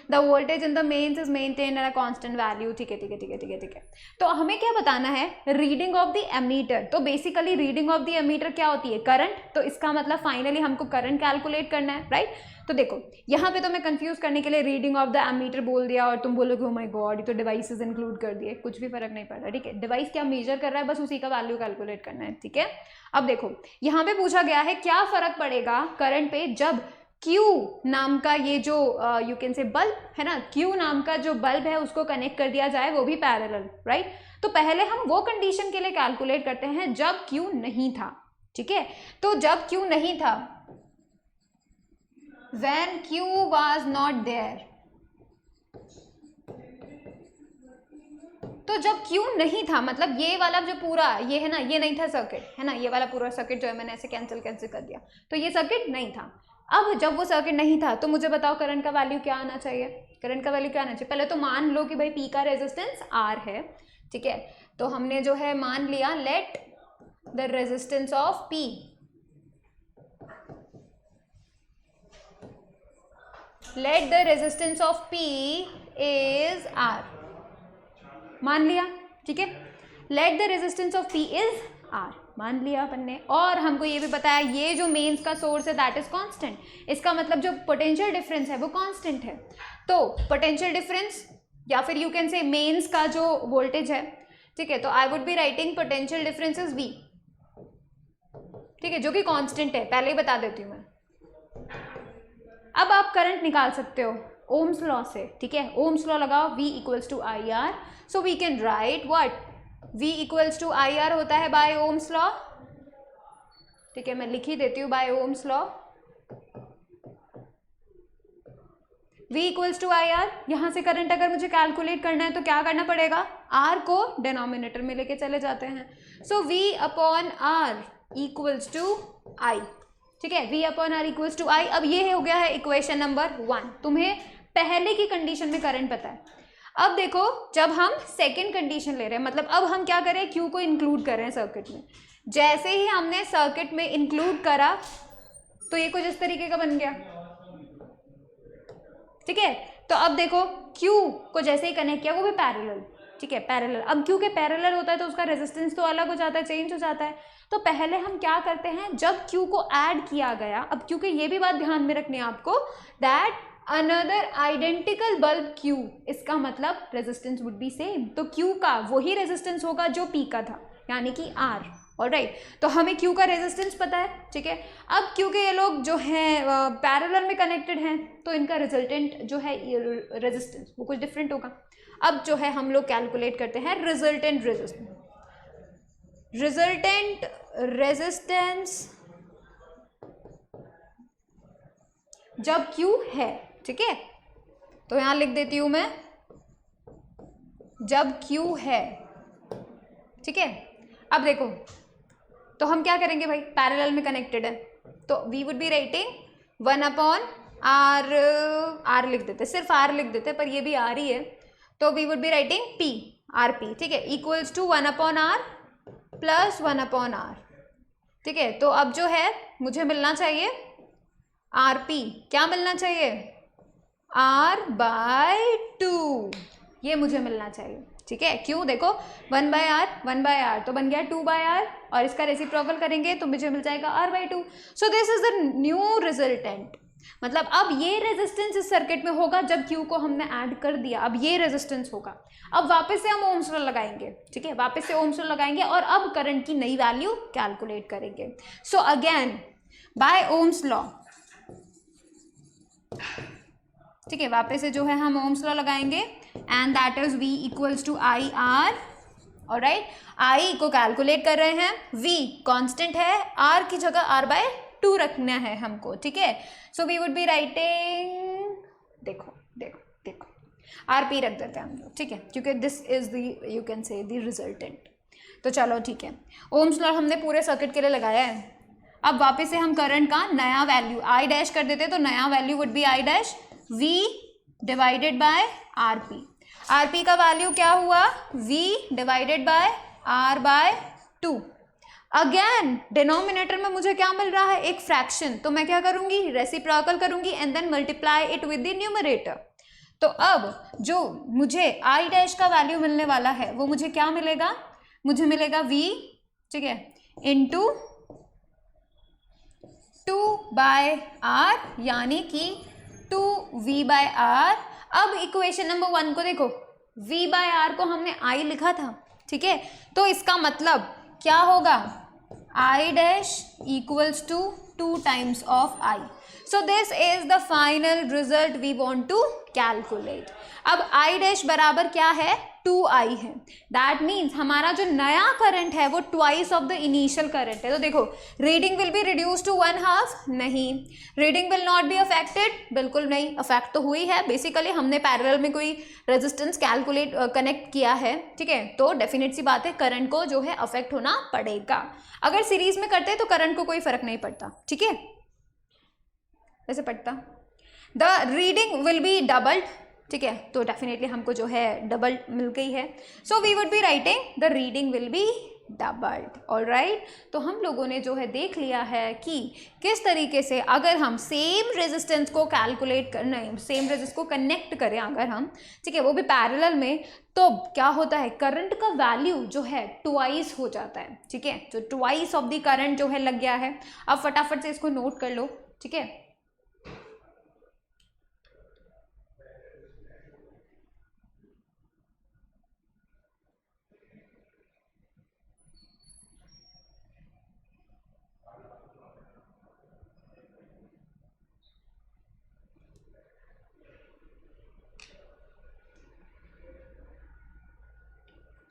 the voltage in the mains is maintained at a constant value। ठीक है ठीक है ठीक है ठीक है ठीक है। तो हमें क्या बताना है, रीडिंग ऑफ द एमीटर। तो basically reading of the ammeter क्या होती है, करंट। तो इसका मतलब फाइनली हमको करंट कैलकुलेट करना है, राइट। तो देखो यहाँ पे तो मैं कंफ्यूज करने के लिए रीडिंग ऑफ द एमीटर बोल दिया और तुम बोलोगे ओ माय गॉड ये तो डिवाइसेस इंक्लूड कर दिए, कुछ भी फर्क नहीं पड़ रहा, ठीक है। डिवाइस क्या मेजर कर रहा है, बस उसी का वैल्यू कैलकुलेट करना है, ठीक है। अब देखो यहाँ पे पूछा गया है क्या फर्क पड़ेगा करंट पे जब Q नाम का ये जो यू कैन से बल्ब है ना, Q नाम का जो बल्ब है उसको कनेक्ट कर दिया जाए, वो भी पैरेलल, राइट। तो पहले हम वो कंडीशन के लिए कैलकुलेट करते हैं जब Q नहीं था, ठीक है। तो जब Q नहीं था, when Q was not there, तो जब Q नहीं था मतलब ये वाला जो पूरा ये है ना, ये नहीं था सर्किट, है ना, ये वाला पूरा सर्किट जो है मैंने ऐसे कैंसिल कर दिया, तो ये सर्किट नहीं था। अब जब वो सर्किट नहीं था तो मुझे बताओ करंट का वैल्यू क्या आना चाहिए, करंट का वैल्यू क्या आना चाहिए। पहले तो मान लो कि भाई P का रेजिस्टेंस R है, ठीक है। तो हमने जो है मान लिया let the resistance of P, let the resistance of P is R, मान लिया, ठीक है। Let the resistance of P is R, मान लिया अपन ने। और हमको ये भी बताया ये जो मेंस का सोर्स है दैट इज कांस्टेंट, इसका मतलब जो पोटेंशियल डिफरेंस है वो कांस्टेंट है। तो पोटेंशियल डिफरेंस या फिर यू कैन से मेंस का जो वोल्टेज है, ठीक है, तो I would be writing potential difference is V, ठीक है, जो कि कांस्टेंट है, पहले ही बता देती हूँ मैं। अब आप करंट निकाल सकते हो ओम्स लॉ से, ठीक है। ओम्स लॉ लगाओ, V equals to IR, so we can write what, V equals to IR होता है बाय ओम्स लॉ, ठीक है, मैं लिख ही देती हूँ by Ohm's law, V equals to IR। यहाँ से करंट अगर मुझे कैलकुलेट करना है तो क्या करना पड़ेगा, R को डिनोमिनेटर में लेके चले जाते हैं, so V upon R equals to I, ठीक है, V upon R equals to I। अब ये हो गया है इक्वेशन नंबर 1, तुम्हें पहले की कंडीशन में करंट पता है। अब देखो जब हम सेकंड कंडीशन ले रहे हैं, मतलब अब हम क्या करें, Q को इंक्लूड कर रहे हैं सर्किट में। जैसे ही हमने सर्किट में इंक्लूड करा तो ये कुछ इस तरीके का बन गया, ठीक है। तो अब देखो Q को जैसे ही कनेक्ट किया वो भी पैरेलल, ठीक है, पैरेलल। अब Q के पैरेलल होता है तो उसका रेजिस्टेंस तो अलग हो जाता है, चेंज हो जाता है। तो पहले हम क्या करते हैं, जब Q को ऐड किया गया, अब क्योंकि ये भी बात ध्यान में रखनी है आपको, that another identical bulb Q, इसका मतलब रेजिस्टेंस वुड बी सेम, तो Q का वही रेजिस्टेंस होगा जो P का था, यानी कि R, ऑलराइट। तो हमें Q का रेजिस्टेंस पता है, ठीक है। अब क्योंकि ये लोग जो हैं पैरेलल में कनेक्टेड हैं तो इनका रिजल्टेंट जो है रेजिस्टेंस वो कुछ डिफरेंट होगा। अब जो है हम लोग कैलकुलेट करते हैं रिजल्टेंट रेजिस्टेंस, रिजल्टेंट रेजिस्टेंस जब Q है, ठीक है। तो यहां लिख देती हूं मैं जब Q है, ठीक है। अब देखो तो हम क्या करेंगे भाई, पैरेलल में कनेक्टेड है तो we would be writing 1 upon R लिख देते, सिर्फ R लिख देते, पर ये भी R ही है, तो we would be writing P RP, ठीक है, equals to 1 upon R plus 1 upon R, ठीक है। तो अब जो है मुझे मिलना चाहिए RP, क्या मिलना चाहिए, R बाय 2, ये मुझे मिलना चाहिए, ठीक है। क्यों, देखो 1 बाय R तो बन गया 2 बाय R, और इसका रेसिप्रोकल करेंगे तो मुझे मिल जाएगा R by 2। So this is the new resultant, मतलब अब ये रेजिस्टेंस इस सर्किट में होगा जब Q को हमने ऐड कर दिया, अब ये रेजिस्टेंस होगा। अब वापस से हम ओम्स लॉ लगाएंगे, ठीक है, वापस से ओम्स लॉ लगाएंगे और अब करंट की नई वैल्यू कैलकुलेट करेंगे। So again by Ohm's law ठीक है, वापस से जो है हम ओम्स लॉ लगाएंगे and that is V equals to I R. Alright, I को कैलकुलेट कर रहे हैं, V कांस्टेंट है, R की जगह R/2 रखना है हमको। ठीक है, so we would be writing, देखो देखो देखो RP रख देते हैं हम लोग। ठीक है, क्योंकि this is the you can से द रिजल्टेंट। तो चलो ठीक है, ओम्स लॉ हमने पूरे सर्किट के लिए लगाया है। अब वापस से हम करंट का नया वैल्यू I डैश कर देते, तो नया value would be I dash V divided by RP। RP का वैल्यू क्या हुआ, V divided by R/2। Again denominator में मुझे क्या मिल रहा है, एक फ्रैक्शन, तो मैं क्या करूंगी, रेसिप्रोकल करूंगी and then multiply it with the numerator. तो अब जो मुझे I डैश का वैल्यू मिलने वाला है वो मुझे क्या मिलेगा, मुझे मिलेगा V, ठीक है, इंटू 2/R, यानी कि 2V/R। अब इक्वेशन नंबर 1 को देखो, V/R को हमने I लिखा था। ठीक है, तो इसका मतलब क्या होगा, I dash equals to 2 times of I। So this is the final result we want to calculate. अब I डैश बराबर क्या है, 2I है। दैट मीन्स हमारा जो नया करंट है वो twice of the initial current है। तो देखो, reading will be reduce to 1/2, नहीं। Reading will not be affected, बिल्कुल नहीं, अफेक्ट तो हुई है। बेसिकली हमने पैरेलल में कोई रेजिस्टेंस कैलकुलेट कनेक्ट किया है। ठीक है, तो डेफिनेट सी बात है करंट को जो है अफेक्ट होना पड़ेगा। अगर सीरीज में करते तो करंट को कोई फर्क नहीं पड़ता। ठीक है, वैसे पड़ता। The reading will be doubled, ठीक है, तो डेफिनेटली हमको जो है डबल मिल गई है। So we would be writing the reading will be doubled. Alright, तो हम लोगों ने जो है देख लिया है कि किस तरीके से अगर हम सेम रेजिस्टेंस को कैलकुलेट कर, नहीं, सेम रेजिस्टेंस को कनेक्ट करें अगर हम, ठीक है, वो भी पैरेलल में, तो क्या होता है, करंट का वैल्यू जो है ट्वाइस हो जाता है। ठीक है, तो ट्वाइस ऑफ द करंट जो है लग गया है। अब फटाफट से इसको नोट कर लो। ठीक है,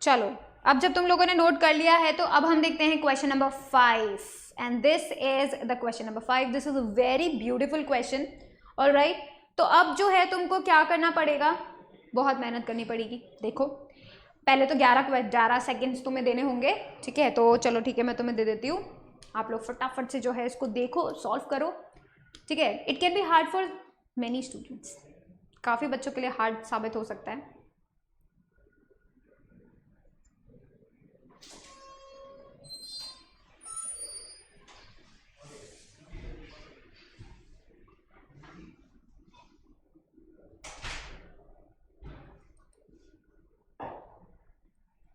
चलो, अब जब तुम लोगों ने नोट कर लिया है तो अब हम देखते हैं question number 5 and this is the question number 5। This is a very beautiful question. Alright, तो अब जो है तुमको क्या करना पड़ेगा, बहुत मेहनत करनी पड़ेगी। देखो, पहले तो 11 सेकेंड्स तुम्हें देने होंगे। ठीक है, तो चलो ठीक है, मैं तुम्हें दे देती हूँ। आप लोग फटाफट से जो है इसको देखो, सॉल्व करो। ठीक है, it can be hard for many students, काफ़ी बच्चों के लिए हार्ड साबित हो सकता है।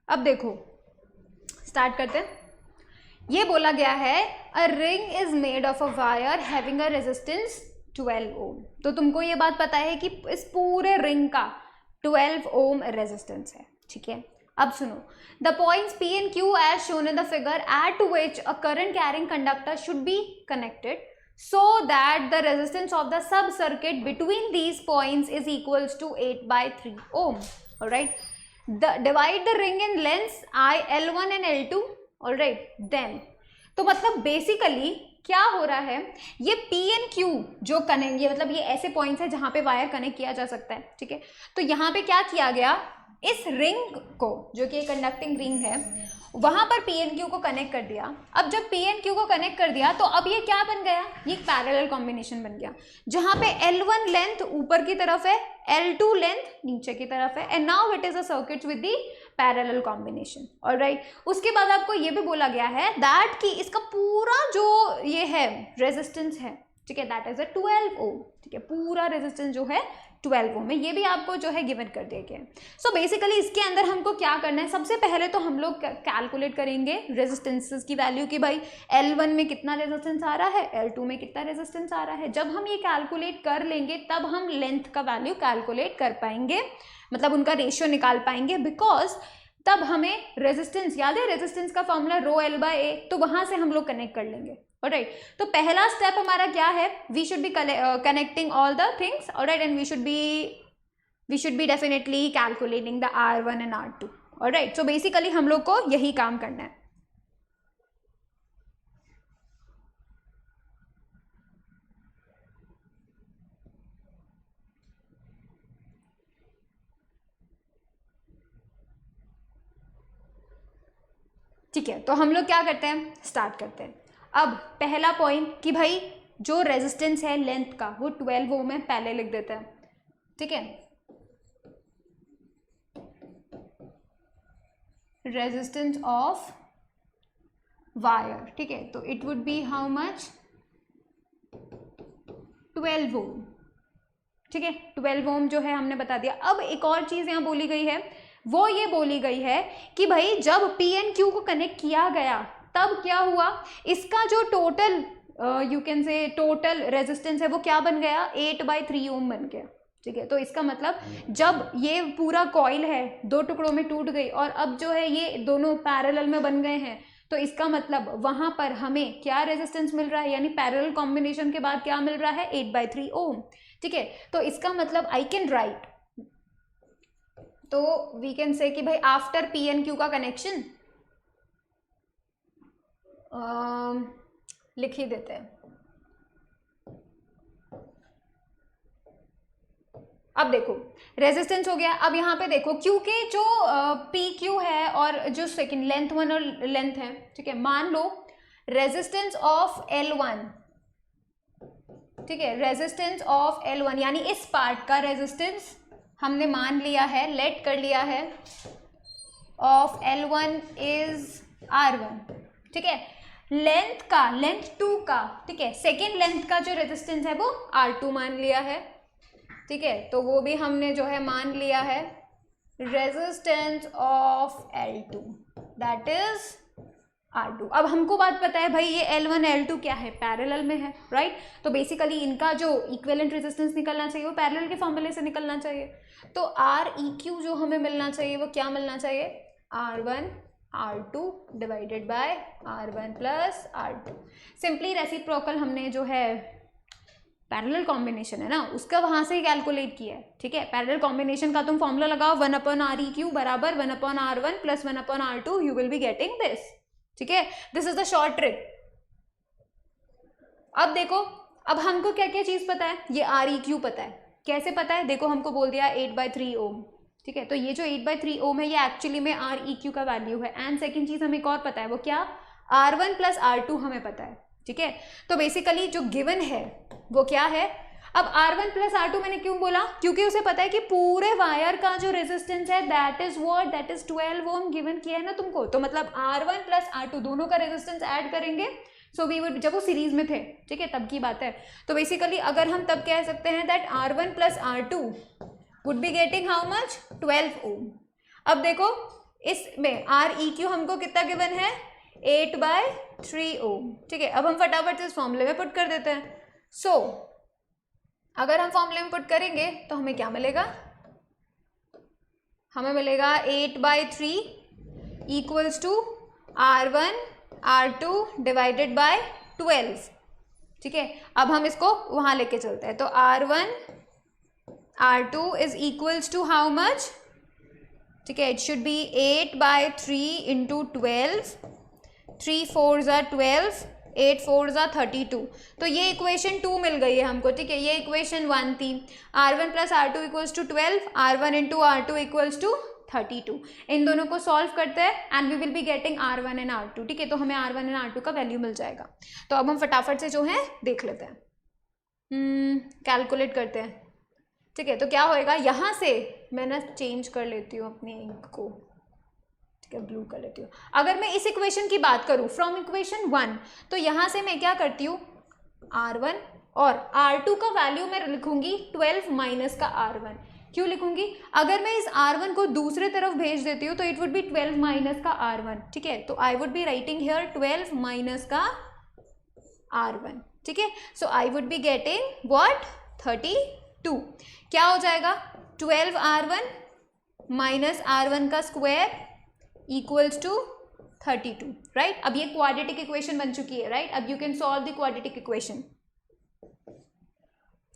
अब देखो, स्टार्ट करते हैं। ये बोला गया है a ring is made of a wire having a resistance 12 ओम। तो तुमको ये बात पता है कि इस पूरे रिंग का 12 ओम रेजिस्टेंस है। ठीक है, अब सुनो, the points P and Q as shown in the figure at which a current carrying conductor should be connected so that the resistance of the sub circuit between these points is equals to 8/3 ohm. All right, divide the ring in lengths I, L1 and L2. All right, then तो मतलब basically क्या हो रहा है, ये P and Q जो connect, ये मतलब ये ऐसे पॉइंट्स है जहां पे वायर कनेक्ट किया जा सकता है। ठीक है, तो यहाँ पे क्या किया गया, इस रिंग को, जो कि कंडक्टिंग रिंग है, वहां पर P and Q को कनेक्ट कर दिया। अब जब P and Q को कनेक्ट कर दिया तो अब ये क्या बन गया, ये एक पैरेलल कॉम्बिनेशन बन गया, जहां पे L1 लेंथ ऊपर की तरफ है, L2 लेंथ नीचे की तरफ है, and now it is a circuit with the parallel combination. Alright, उसके बाद आपको ये भी बोला गया है दैट कि इसका पूरा जो ये है रेजिस्टेंस है, ठीक है, दैट इज अ 12 ओम। ठीक है, पूरा रेजिस्टेंस जो है 12 ओम है, ये भी आपको जो है गिवन कर दिया गया है। सो बेसिकली इसके अंदर हमको क्या करना है, सबसे पहले तो हम लोग कैलकुलेट करेंगे रेजिस्टेंसेस की वैल्यू की, भाई L1 में कितना रेजिस्टेंस आ रहा है, L2 में कितना रेजिस्टेंस आ रहा है। जब हम ये कैलकुलेट कर लेंगे तब हम लेंथ का वैल्यू कैलकुलेट कर पाएंगे, मतलब उनका रेशियो निकाल पाएंगे, बिकॉज तब हमें रेजिस्टेंस याद है, रेजिस्टेंस का फॉर्मूला ρ L/A, तो वहां से हम लोग कनेक्ट कर लेंगे। ऑलराइट। तो पहला स्टेप हमारा क्या है, we should be connecting all the things, alright, and we should be definitely calculating the R1 and R2, alright. So basically हम लोग को यही काम करना है। ठीक है, तो हम लोग क्या करते हैं, स्टार्ट करते हैं। अब पहला पॉइंट कि भाई जो रेजिस्टेंस है लेंथ का वो 12 ओम है, पहले लिख देते हैं। ठीक है, रेजिस्टेंस ऑफ वायर, ठीक है, तो it would be how much, 12 ओम। ठीक है, 12 ओम जो है हमने बता दिया। अब एक और चीज यहाँ बोली गई है, वो ये बोली गई है कि भाई जब पी एंड क्यू को कनेक्ट किया गया तब क्या हुआ, इसका जो टोटल यू कैन से टोटल रेजिस्टेंस है वो क्या बन गया, 8/3 ओम बन गया। ठीक है, तो इसका मतलब जब ये पूरा कॉइल है दो टुकड़ों में टूट गई और अब जो है ये दोनों पैरेलल में बन गए हैं, तो इसका मतलब वहां पर हमें क्या रेजिस्टेंस मिल रहा है, यानी पैरेलल कॉम्बिनेशन के बाद क्या मिल रहा है, 8/3 ओम। ठीक है, तो इसका मतलब आई कैन राइट, तो वी कैन से कि भाई आफ्टर पी एंड क्यू का कनेक्शन लिख ही देते हैं। अब देखो रेजिस्टेंस हो गया। अब यहाँ पे देखो क्योंकि जो पी क्यू है और जो सेकंड लेंथ 1 और लेंथ है, ठीक है, मान लो रेजिस्टेंस ऑफ L1, ठीक है, रेजिस्टेंस ऑफ L1 यानी इस पार्ट का रेजिस्टेंस हमने मान लिया है, लेट कर लिया है, ऑफ L1 इज R1। ठीक है, लेंथ का, लेंथ 2 का, ठीक है, सेकेंड लेंथ का जो रेजिस्टेंस है वो R2 मान लिया है। ठीक है, तो वो भी हमने जो है मान लिया है, resistance of L2 that is R2। अब हमको बात पता है भाई ये L1 L2 क्या है, पैरेलल में है, राइट। तो बेसिकली इनका जो इक्विवेलेंट रेजिस्टेंस निकलना चाहिए वो पैरेलल के फॉर्मूले से निकलना चाहिए। तो REQ जो हमें मिलना चाहिए वो क्या मिलना चाहिए, R1 R2 divided by R1 plus R2। Simply reciprocal हमने जो है पैरेलल कॉम्बिनेशन है ना उसका वहां से ही कैलकुलेट किया है। ठीक है, पैरेलल कॉम्बिनेशन का तुम फॉर्मूला लगाओ, 1/REQ बराबर 1/R1 plus 1/R2, you will be getting this. ठीक है, this is the short trick. अब देखो, अब हमको क्या क्या चीज पता है, ये REQ पता है। कैसे पता है, देखो हमको बोल दिया 8/3 ओम। ठीक है, तो ये जो 8/3 ओम है ये एक्चुअली में REQ का वैल्यू है। एंड सेकेंड चीज हमें एक और पता है, वो क्या, R1 प्लस R2 हमें पता है। ठीक है, तो बेसिकली जो गिवन है वो क्या है। अब R1 प्लस R2 मैंने क्यों बोला, क्योंकि उसे पता है कि पूरे वायर का जो रेजिस्टेंस है that is what, that is 12 ohm given किया है ना तुमको। तो मतलब R1 प्लस R2 दोनों का रेजिस्टेंस ऐड करेंगे, सो वी वुड, जब वो सीरीज में थे, ठीक है, तब की बात है। तो बेसिकली अगर हम तब कह सकते हैं that R1 plus R2 would be getting how much, 12 ओम। अब देखो इसमें REQ हमको कितना गिवन है, 8/3 ओम। ठीक है, अब हम फटाफट से इस फॉर्मूले में पुट कर देते हैं। सो अगर हम फॉर्मूले में पुट करेंगे तो हमें क्या मिलेगा, हमें मिलेगा 8/3 equals to R1 R2 divided by 12। ठीक है, अब हम इसको वहां लेके चलते हैं। तो R1 R2 is equals to how much, ठीक है, it should be 8/3 into 12, 3 4s are 12, 8 4s are 32। तो ये इक्वेशन 2 मिल गई है हमको। ठीक है, ये इक्वेशन 1 थी, R1 plus R2 equals to 12, R1 into R2 equals to 32। इन दोनों को सॉल्व करते हैं and we will be getting R1 and R2। ठीक है, तो हमें R1 एंड R2 का वैल्यू मिल जाएगा। तो अब हम फटाफट से जो है देख लेते हैं, कैलकुलेट करते हैं। ठीक है, तो क्या होएगा, यहाँ से मैं ना चेंज कर लेती हूँ अपनी इंक को, ठीक है, ब्लू कर लेती हूँ। अगर मैं इस इक्वेशन की बात करूँ फ्रॉम इक्वेशन 1, तो यहाँ से मैं क्या करती हूँ, R1 और R2 का वैल्यू मैं लिखूंगी 12 माइनस का R1। क्यों लिखूंगी, अगर मैं इस R1 को दूसरे तरफ भेज देती हूँ तो इट वुड बी 12 माइनस का R1। ठीक है, तो I would be writing here 12 minus का R1। ठीक है, so I would be getting what, 32। क्या हो जाएगा, 12 R1 माइनस R1 का स्क्वायर इक्वल्स टू 32, राइट। अब ये क्वाड्रेटिक इक्वेशन बन चुकी है, राइट। अब you can solve the quadratic equation.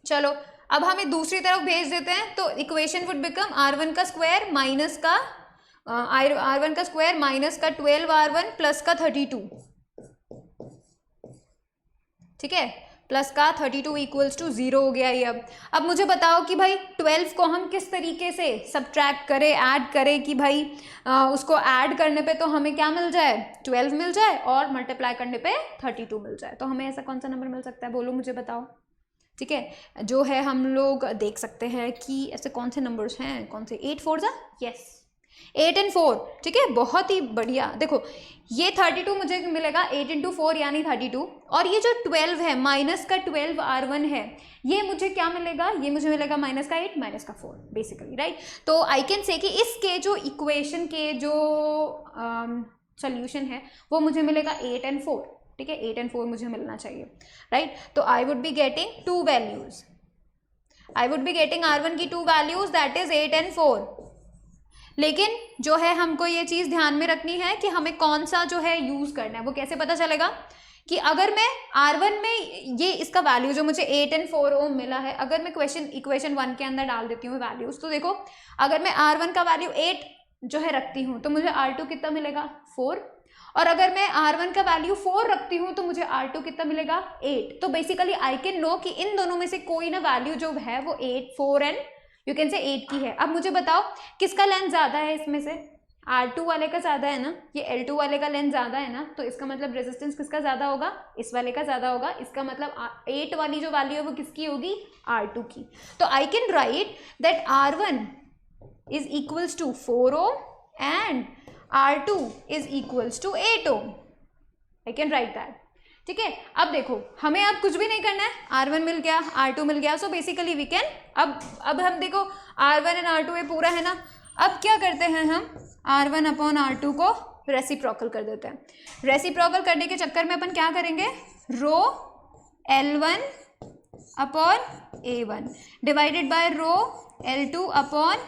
चलो अब हमें दूसरी तरफ भेज देते हैं, तो इक्वेशन वुड बिकम r1 का स्क्वायर माइनस का r1 का स्क्वायर माइनस का 12r1 प्लस का 32, ठीक है, प्लस का 32 इक्वल्स टू 0 हो गया ये। अब मुझे बताओ कि भाई 12 को हम किस तरीके से सब्ट्रैक्ट करें, ऐड करें कि भाई उसको ऐड करने पे तो हमें क्या मिल जाए, 12 मिल जाए, और मल्टीप्लाई करने पे 32 मिल जाए। तो हमें ऐसा कौन सा नंबर मिल सकता है, बोलो मुझे बताओ, ठीक है। जो है हम लोग देख सकते हैं कि ऐसे कौन से नंबर्स हैं, कौन से, 8 4 जा, यस 8 and 4, ठीक है, बहुत ही बढ़िया। देखो ये 32 मुझे मिलेगा 8 into 4 यानी 32, और ये जो 12 है माइनस का 12r1 है, ये मुझे क्या मिलेगा, ये मुझे मिलेगा माइनस का 8 माइनस का 4 बेसिकली, राइट। तो आई कैन से कि इसके जो इक्वेशन के जो सोल्यूशन है वो मुझे मिलेगा 8 and 4, ठीक है, 8 and 4 मुझे मिलना चाहिए, राइट। तो I would be getting 2 values, I would be getting r1 की 2 वैल्यूज, दैट इज 8 and 4। लेकिन जो है हमको ये चीज़ ध्यान में रखनी है कि हमें कौन सा जो है यूज़ करना है। वो कैसे पता चलेगा कि अगर मैं r1 में ये इसका वैल्यू जो मुझे 8 and 4 ओम मिला है, अगर मैं इक्वेशन 1 के अंदर डाल देती हूँ वैल्यूज़, तो देखो अगर मैं r1 का वैल्यू 8 जो है रखती हूँ तो मुझे r2 कितना मिलेगा, 4, और अगर मैं r1 का वैल्यू 4 रखती हूँ तो मुझे r2 कितना मिलेगा, 8। तो बेसिकली आई कैन नो कि इन दोनों में से कोई ना वैल्यू जो है वो 8, 4 एंड यू कैन से 8 की है। अब मुझे बताओ किसका लेंथ ज़्यादा है इसमें से, R2 वाले का ज़्यादा है ना, ये L2 वाले का लेंथ ज़्यादा है ना, तो इसका मतलब रेजिस्टेंस किसका ज़्यादा होगा, इस वाले का ज़्यादा होगा। इसका मतलब 8 वाली जो वैल्यू है वो किसकी होगी, R2 की। तो I can write that R1 is equals to 4 ohm and R2 is equals to 8 ohm, I can write that, ठीक है। अब देखो हमें अब कुछ भी नहीं करना है, R1 मिल गया, R2 मिल गया, सो बेसिकली वी कैन अब हम देखो R1 एंड R2 ये पूरा है ना। अब क्या करते हैं हम, R1 अपॉन R2 को रेसिप्रोकल कर देते हैं। रेसिप्रोकल करने के चक्कर में अपन क्या करेंगे, rho L1 upon A1 divided by rho L2 upon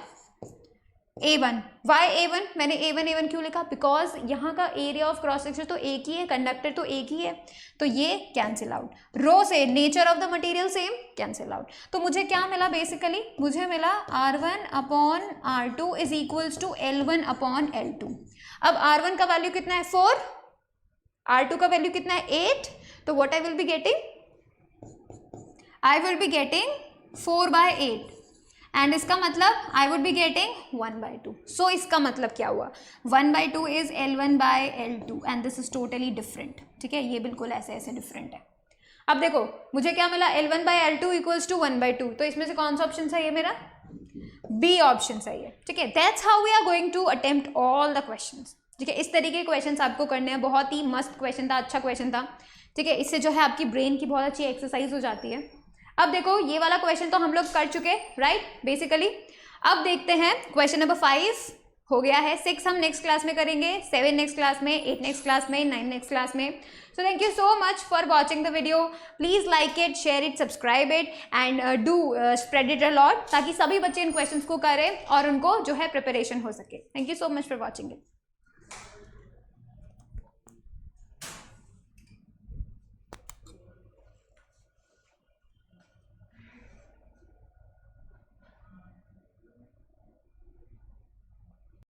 A1। Why A1, मैंने A1 क्यों लिखा, बिकॉज यहाँ का एरिया ऑफ क्रॉस सेक्शन तो एक ही है, कंडक्टर तो एक ही है, तो ये कैंसिल आउट। रो से nature of the material same, cancel out. तो मुझे क्या मिला, बेसिकली मुझे मिला R1 upon R2 is equals to L1 upon L2। अब R1 का वैल्यू कितना है, 4, R2 का वैल्यू कितना है, 8, तो what I will be getting, I will be getting 4/8 and इसका मतलब आई वुड बी गेटिंग 1/2। सो इसका मतलब क्या हुआ, 1/2 is L1/L2 and this is totally different, ठीक है, ये बिल्कुल ऐसे ऐसे डिफरेंट है। अब देखो मुझे क्या मिला, L1/L2 इक्वल्स टू 1/2, तो इसमें से कौन सा ऑप्शन सही है, मेरा बी ऑप्शन सही है, ठीक है। That's how we are going to attempt all the questions, ठीक है। इस तरीके के क्वेश्चंस आपको करने हैं, बहुत ही मस्त क्वेश्चन था, अच्छा क्वेश्चन था, ठीक है। इससे जो है आपकी ब्रेन की बहुत अच्छी एक्सरसाइज हो जाती है। अब देखो ये वाला क्वेश्चन तो हम लोग कर चुके, राइट, बेसिकली। अब देखते हैं क्वेश्चन नंबर 5 हो गया है, 6 हम नेक्स्ट क्लास में करेंगे, 7 नेक्स्ट क्लास में, 8 नेक्स्ट क्लास में, 9 नेक्स्ट क्लास में। So thank you so much for watching the video, please like it, share it, subscribe it and do spread it a lot, ताकि सभी बच्चे इन क्वेश्चंस को करें और उनको जो है प्रिपरेशन हो सके। Thank you so much for watching it.